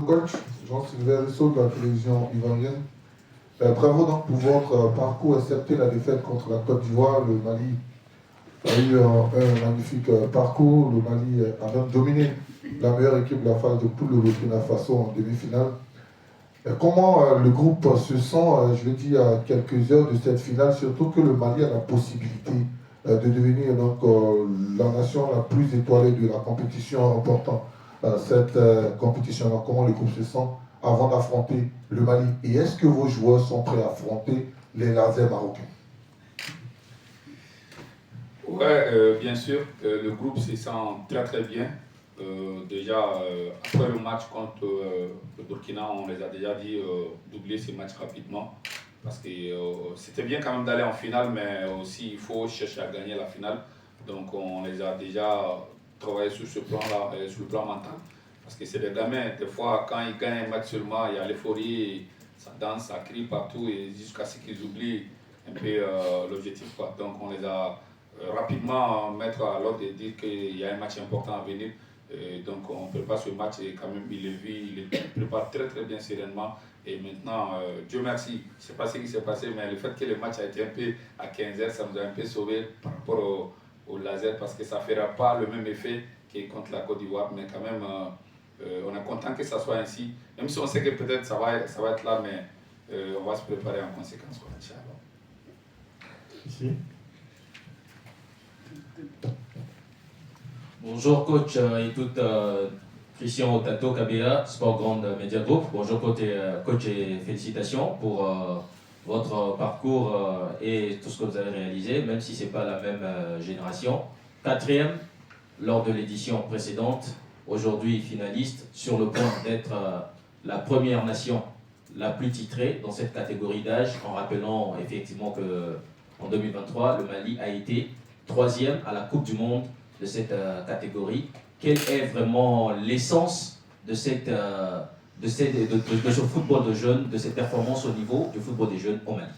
coach, Jean-Sylvain Rousseau de la télévision ivoirienne. Bravo donc pour votre parcours, excepté la défaite contre la Côte d'Ivoire. Le Mali a eu un magnifique parcours. Le Mali a même dominé la meilleure équipe de la phase de poule, le Burkina Faso, en demi-finale. Comment le groupe se sent, je l'ai dit, à quelques heures de cette finale, surtout que le Mali a la possibilité de devenir donc, la nation la plus étoilée de la compétition en remportant cette compétition-là. Comment le groupe se sent avant d'affronter le Mali? Et est-ce que vos joueurs sont prêts à affronter les lasers marocains? Ouais, bien sûr, le groupe se sent très très bien. Déjà, après le match contre le Burkina, on les a déjà dit doubler ces matchs rapidement. Parce que c'était bien quand même d'aller en finale, mais aussi il faut chercher à gagner la finale. Donc on les a déjà travaillé sur ce plan-là, sur le plan mental. Parce que c'est des gamins, des fois quand ils gagnent un match seulement, il y a l'euphorie, ça danse, ça crie partout, et jusqu'à ce qu'ils oublient un peu l'objectif. Donc on les a rapidement mettre à l'ordre et dire qu'il y a un match important à venir. Donc on prépare ce match et quand même il le vit, il le prépare très très bien sereinement. Et maintenant, Dieu merci, je ne sais pas ce qui s'est passé, mais le fait que le match a été un peu à 15h, ça nous a un peu sauvé par rapport au laser parce que ça ne fera pas le même effet que contre la Côte d'Ivoire. Mais quand même, on est content que ça soit ainsi. Même si on sait que peut-être ça va être là, mais on va se préparer en conséquence. Ici. Bonjour coach et toute Christian Otato Kabila, Sport Grande Media Group. Bonjour coach et félicitations pour votre parcours et tout ce que vous avez réalisé, même si ce n'est pas la même génération. 4e lors de l'édition précédente, aujourd'hui finaliste, sur le point d'être la première nation la plus titrée dans cette catégorie d'âge, en rappelant effectivement qu'en 2023, le Mali a été 3e à la Coupe du Monde de cette catégorie. Quelle est vraiment l'essence de ce football de jeunes, de cette performance au niveau du football des jeunes au Mali?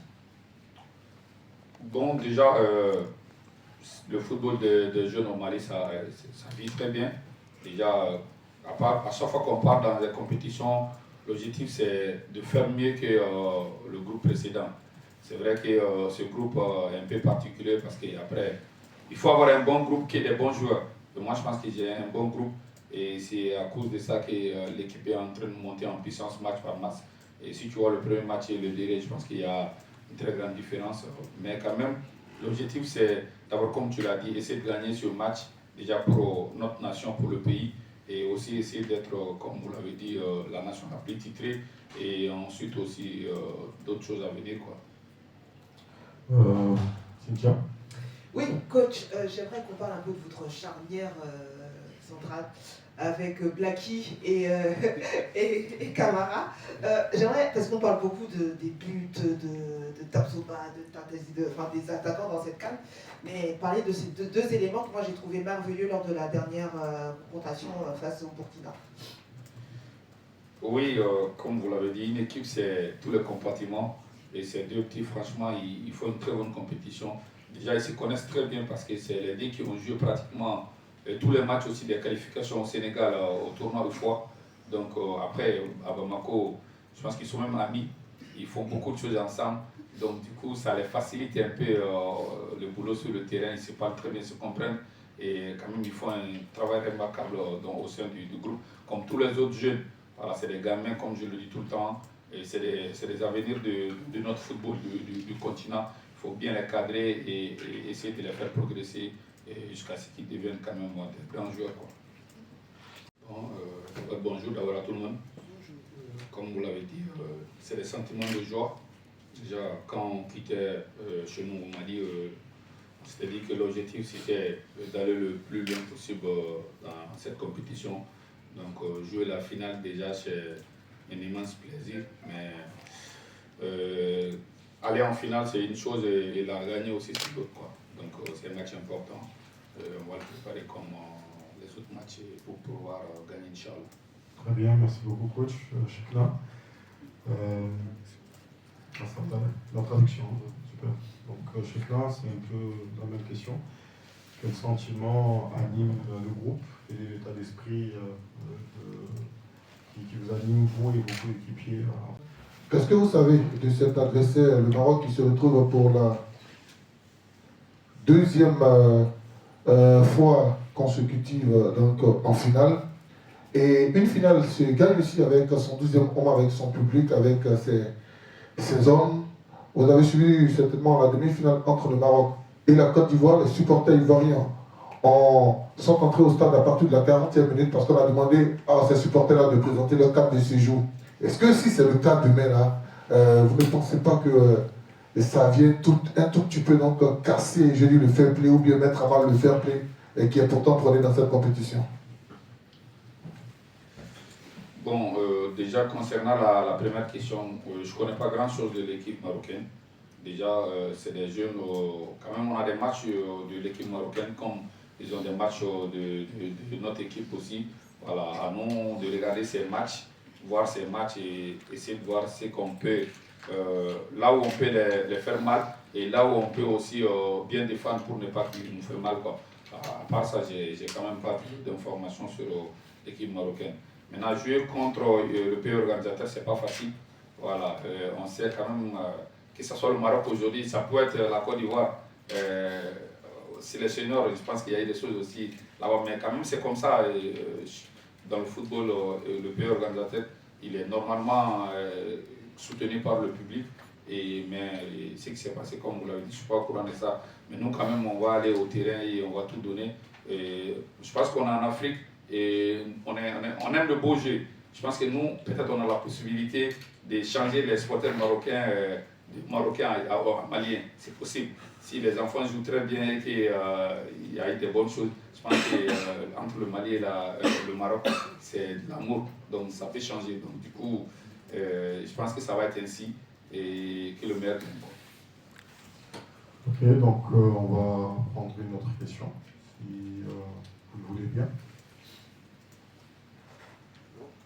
Bon, déjà, le football des jeunes au Mali, ça vit très bien. Déjà, à chaque fois qu'on part dans les compétitions, l'objectif c'est de faire mieux que le groupe précédent. C'est vrai que ce groupe est un peu particulier parce qu'après, il faut avoir un bon groupe qui est des bons joueurs. Et moi, je pense que j'ai un bon groupe et c'est à cause de ça que l'équipe est en train de monter en puissance match par match. Et si tu vois le premier match et le dernier, je pense qu'il y a une très grande différence. Mais quand même, l'objectif c'est d'abord, comme tu l'as dit, essayer de gagner ce match déjà pour notre nation, pour le pays. Et aussi essayer d'être, comme vous l'avez dit, la nation la plus titrée. Et ensuite aussi d'autres choses à venir, quoi. Cynthia. Oui, coach, j'aimerais qu'on parle un peu de votre charnière centrale avec Blacky et Camara. J'aimerais, parce qu'on parle beaucoup des buts, de Tapsoba, des attaquants dans cette CAN, mais parler de ces deux éléments que moi j'ai trouvé merveilleux lors de la dernière confrontation face au Burkina. Oui, comme vous l'avez dit, une équipe c'est tous les compartiments. Et ces deux petits, franchement, il faut une très bonne compétition. Déjà, ils se connaissent très bien parce que c'est les deux qui ont joué pratiquement tous les matchs aussi des qualifications au Sénégal au tournoi de foie. Donc après, à Bamako, je pense qu'ils sont même amis. Ils font beaucoup de choses ensemble. Donc du coup, ça les facilite un peu le boulot sur le terrain. Ils se parlent très bien, ils se comprennent. Et quand même, ils font un travail remarquable au sein du groupe. Comme tous les autres jeunes, voilà, c'est des gamins, comme je le dis tout le temps. Et c'est des avenirs de notre football du continent. Il faut bien les cadrer et essayer de les faire progresser jusqu'à ce qu'ils deviennent quand même des grands joueurs, quoi. Bon, bonjour d'abord à tout le monde. Comme vous l'avez dit, c'est des sentiments de joie. Déjà, quand on quittait chez nous au Mali, on s'était dit que l'objectif c'était d'aller le plus loin possible dans cette compétition. Donc jouer la finale déjà c'est un immense plaisir, mais aller en finale c'est une chose et la gagner aussi c'est l'autre, quoi. Donc c'est un match important. On va le préparer comme les autres matchs pour pouvoir gagner, Inch'Allah. Très bien, merci beaucoup coach Chikna. La traduction, super. Donc Chikna, c'est un peu la même question. Quel sentiment anime le groupe et l'état d'esprit qui vous anime, vous et vos coéquipiers. Qu'est-ce que vous savez de cet adversaire, le Maroc, qui se retrouve pour la deuxième fois consécutive en finale? Et une finale se gagne aussi avec son 12e homme, avec son public, avec ses hommes. Vous avez suivi certainement la demi-finale entre le Maroc et la Côte d'Ivoire. Les supporters ivoiriens sont entrés au stade à partir de la 40e minute parce qu'on a demandé à ces supporters-là de présenter leur carte de séjour. Est-ce que si c'est le cas demain, là, vous ne pensez pas que ça vient un tout petit peu donc, casser, je dis, le fair play ou bien mettre à mal le fair play qui est pourtant prôné dans cette compétition? Bon, déjà concernant la première question, je ne connais pas grand-chose de l'équipe marocaine. Déjà, c'est des jeunes, quand même on a des matchs de l'équipe marocaine comme ils ont des matchs de notre équipe aussi. Voilà, à nous de regarder ces matchs, voir ces matchs et essayer de voir ce qu'on peut, là où on peut les faire mal et là où on peut aussi bien défendre pour ne pas qu'ils nous fassent mal, quoi. À part ça, j'ai quand même pas d'informations sur l'équipe marocaine. Maintenant, jouer contre le pays organisateur, c'est pas facile. Voilà, on sait quand même que ce soit le Maroc aujourd'hui, ça peut être la Côte d'Ivoire. C'est les seniors, je pense qu'il y a eu des choses aussi là-bas, mais quand même c'est comme ça. Dans le football, le pays organisateur, il est normalement soutenu par le public. Mais ce qui s'est passé, comme vous l'avez dit, je ne suis pas au courant de ça. Mais nous, quand même, on va aller au terrain et on va tout donner. Je pense qu'on est en Afrique et on aime le beau jeu. Je pense que nous, peut-être on a la possibilité de changer les supporters marocains, à maliens. C'est possible. Si les enfants jouent très bien et qu'il y a eu des bonnes choses, je pense qu'entre le Mali et le Maroc, c'est de l'amour. Donc ça peut changer. Donc du coup, je pense que ça va être ainsi et que le meilleur gagne. Ok, donc on va prendre une autre question, si vous le voulez bien.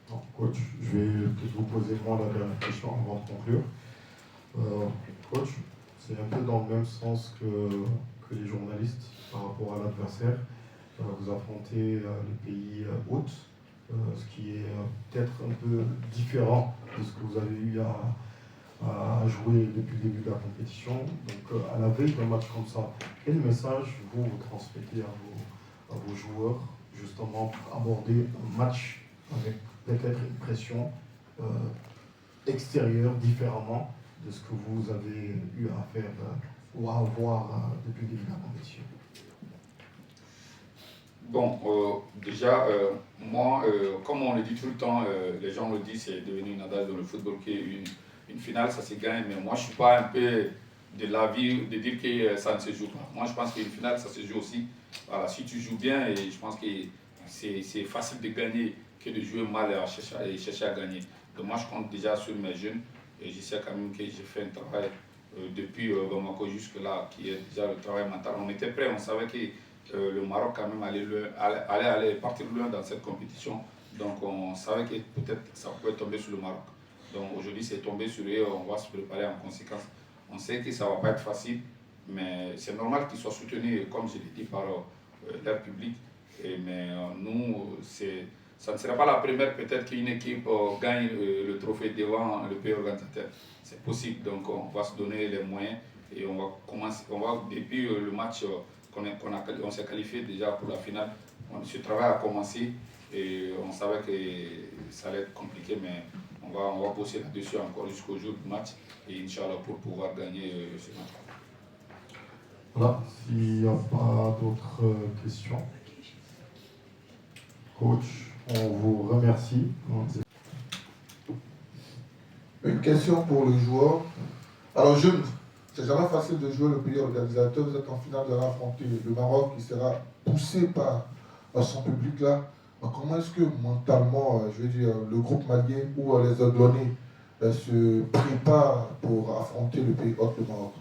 Non, coach, je vais peut-être vous poser moi la dernière question avant de conclure. Coach, c'est un peu dans le même sens que les journalistes par rapport à l'adversaire. Vous affrontez les pays hôtes, ce qui est peut-être un peu différent de ce que vous avez eu à jouer depuis le début de la compétition. Donc à la veille d'un match comme ça, quel message vous transmettez à vos joueurs justement pour aborder un match avec peut-être une pression extérieure différemment de ce que vous avez eu à faire ou à avoir depuis le début de la compétition? Bon, déjà, moi, comme on le dit tout le temps, les gens le disent, c'est devenu une adage dans le football qui est une finale, ça se gagne, mais moi je ne suis pas un peu de l'avis de dire que ça ne se joue pas. Moi je pense qu'une finale, ça se joue aussi. Voilà, si tu joues bien, et je pense que c'est facile de gagner que de jouer mal et chercher à gagner. Donc moi je compte déjà sur mes jeunes et je sais quand même que j'ai fait un travail depuis Bamako jusque là, qui est déjà le travail mental. On était prêts, on savait que le Maroc quand même allait partir loin dans cette compétition. Donc on savait que peut-être ça pouvait tomber sur le Maroc. Donc aujourd'hui c'est tombé sur eux, on va se préparer en conséquence. On sait que ça ne va pas être facile, mais c'est normal qu'ils soient soutenus, comme je l'ai dit, par leur public. Mais nous, ça ne sera pas la première peut-être qu'une équipe gagne le trophée devant le pays organisateur. C'est possible, donc on va se donner les moyens et on va commencer, depuis le match on s'est qualifié déjà pour la finale. Ce travail a commencé et on savait que ça allait être compliqué, mais on va bosser là-dessus encore jusqu'au jour du match et Inch'Allah pour pouvoir gagner ce match. Voilà, s'il n'y a pas d'autres questions. Coach, on vous remercie. Une question pour le joueur. Alors, jeune, c'est jamais facile de jouer le pays organisateur. Vous êtes en finale, vous allez affronter le Maroc qui sera poussé par son public là. Comment est-ce que mentalement, je veux dire, le groupe malien ou les Aiglonnais se préparent pour affronter le pays hôte, le Maroc?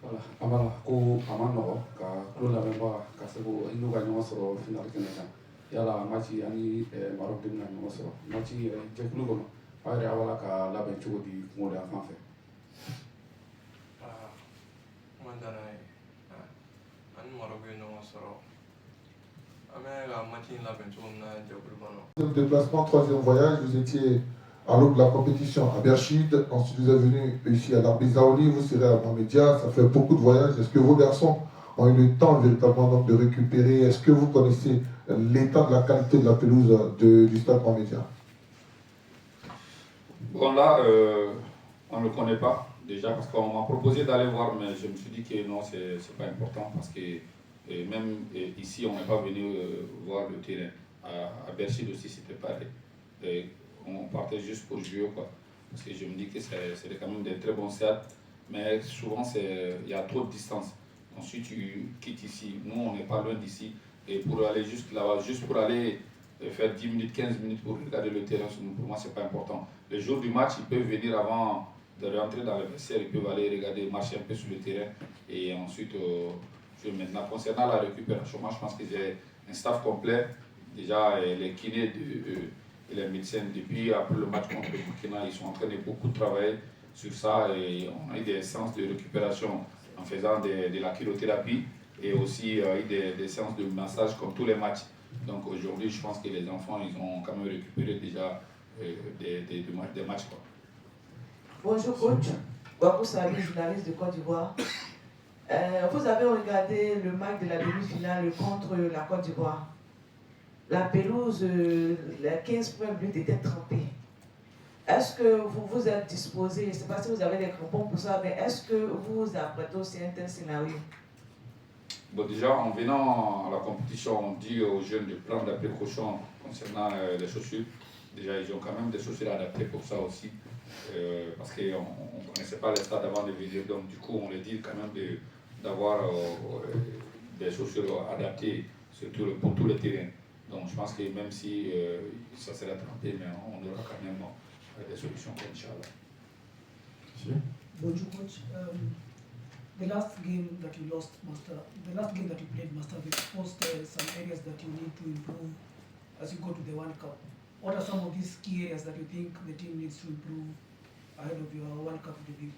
Voilà, amala ko amano ka kula memba ka sego inu ga nyoma soro final keneka yala machi ani Maroc dem na nyoma soro machi jekulu gono ayre awala ka laben chugo di ngode afan fe mandana an Maroc no soro Deuxième déplacement, troisième voyage, vous étiez à l'aube de la compétition à Berchid, ensuite vous êtes venu ici à l'Arbizaouli, vous serez à Mohamedia, ça fait beaucoup de voyages. Est-ce que vos garçons ont eu le temps véritablement donc, de récupérer? Est-ce que vous connaissez l'état de la qualité de la pelouse du stade Mohamedia? Bon là, on ne le connaît pas déjà parce qu'on m'a proposé d'aller voir, mais je me suis dit que non, c'est pas important parce que même ici, on n'est pas venu voir le terrain. À Berchid aussi, c'était pareil. On partait juste pour jouer, quoi. Parce que je me dis que c'est quand même des très bons stades, mais souvent, il y a trop de distance. Ensuite, tu quittes ici. Nous, on n'est pas loin d'ici. Et pour aller juste là-bas, juste pour aller faire 10 minutes, 15 minutes pour regarder le terrain, pour moi, c'est pas important. Le jour du match, ils peuvent venir avant de rentrer dans le vestiaire, ils peuvent aller regarder, marcher un peu sur le terrain. Et ensuite, maintenant, concernant la récupération, moi, je pense que j'ai un staff complet. Déjà, les kinés et les médecins, depuis après le match contre le Burkina, ils sont en train de beaucoup travailler sur ça. Et on a eu des séances de récupération en faisant de la chirothérapie et aussi des séances de massage comme tous les matchs. Donc aujourd'hui, je pense que les enfants, ils ont quand même récupéré déjà des matchs. Quoi. Bonjour coach, Wakou Sabi, journaliste de Côte d'Ivoire. Vous avez regardé le match de la demi-finale contre la Côte d'Ivoire. La pelouse, les 15 premières minutes étaient trempées. Est-ce que vous vous êtes disposé, je ne sais pas si vous avez des crampons pour ça, mais est-ce que vous vous apprêtez aussi à un tel scénario? Bon, déjà, en venant à la compétition, on dit aux jeunes de prendre la précaution concernant les chaussures. Déjà, ils ont quand même des chaussures adaptées pour ça aussi, parce qu'on ne connaissait pas les stades avant de venir. Donc, du coup, on les dit quand même d'avoir des chaussures adaptées surtout pour tous les terrains. Donc, je pense que même si ça sera trempé, mais on aura quand même des solutions, Inch'Allah. Bonjour coach. The last game that you lost, Master, the last game that you played, Master, you exposed some areas that you need to improve as you go to the World Cup. What are some of these key areas that you think the team needs to improve ahead of your World Cup debut?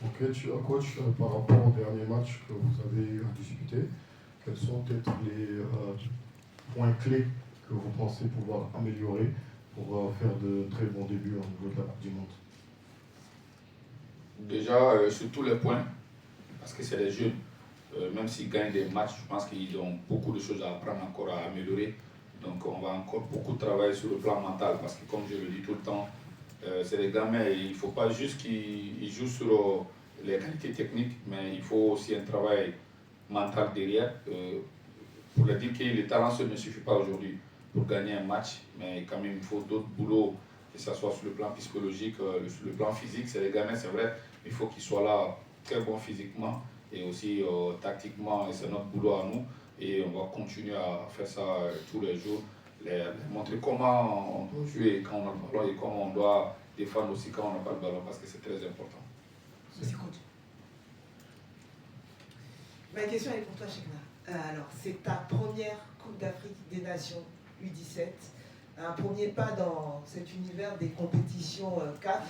Ok, coach, par rapport au dernier match que vous avez disputé, quels sont peut-être les points clés que vous pensez pouvoir améliorer pour faire de très bons débuts au niveau de la Coupe du Monde? Déjà, sur tous les points, parce que c'est les jeunes, même s'ils gagnent des matchs, je pense qu'ils ont beaucoup de choses à apprendre encore, à améliorer. Donc on va encore beaucoup travailler sur le plan mental, parce que comme je le dis tout le temps, c'est les gamins, il ne faut pas juste qu'ils jouent sur les qualités techniques, mais il faut aussi un travail mental derrière, pour leur dire que le talent ne suffit pas aujourd'hui pour gagner un match, mais quand même il faut d'autres boulots, que ce soit sur le plan psychologique, sur le plan physique. C'est les gamins, c'est vrai, il faut qu'ils soient là très bons physiquement et aussi tactiquement, et c'est notre boulot à nous. Et on va continuer à faire ça tous les jours, les montrer comment on doit jouer quand on a le ballon et comment on doit défendre aussi quand on n'a pas le ballon, parce que c'est très important. Merci coach. Ma question est pour toi, Chekna. Alors, c'est ta première Coupe d'Afrique des Nations U17, un premier pas dans cet univers des compétitions CAF.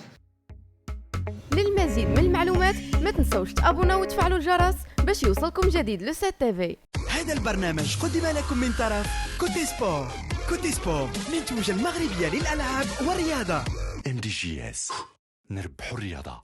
للمزيد من المعلومات ما تنسوش تابونا وتفعلوا الجرس باش يوصلكم جديد لو سات تيفي. هذا البرنامج قدم لكم من طرف كوتي سبور. كوتي سبور منتوجة المغربية للألعاب والرياضة. MDGS نربحوا الرياضة.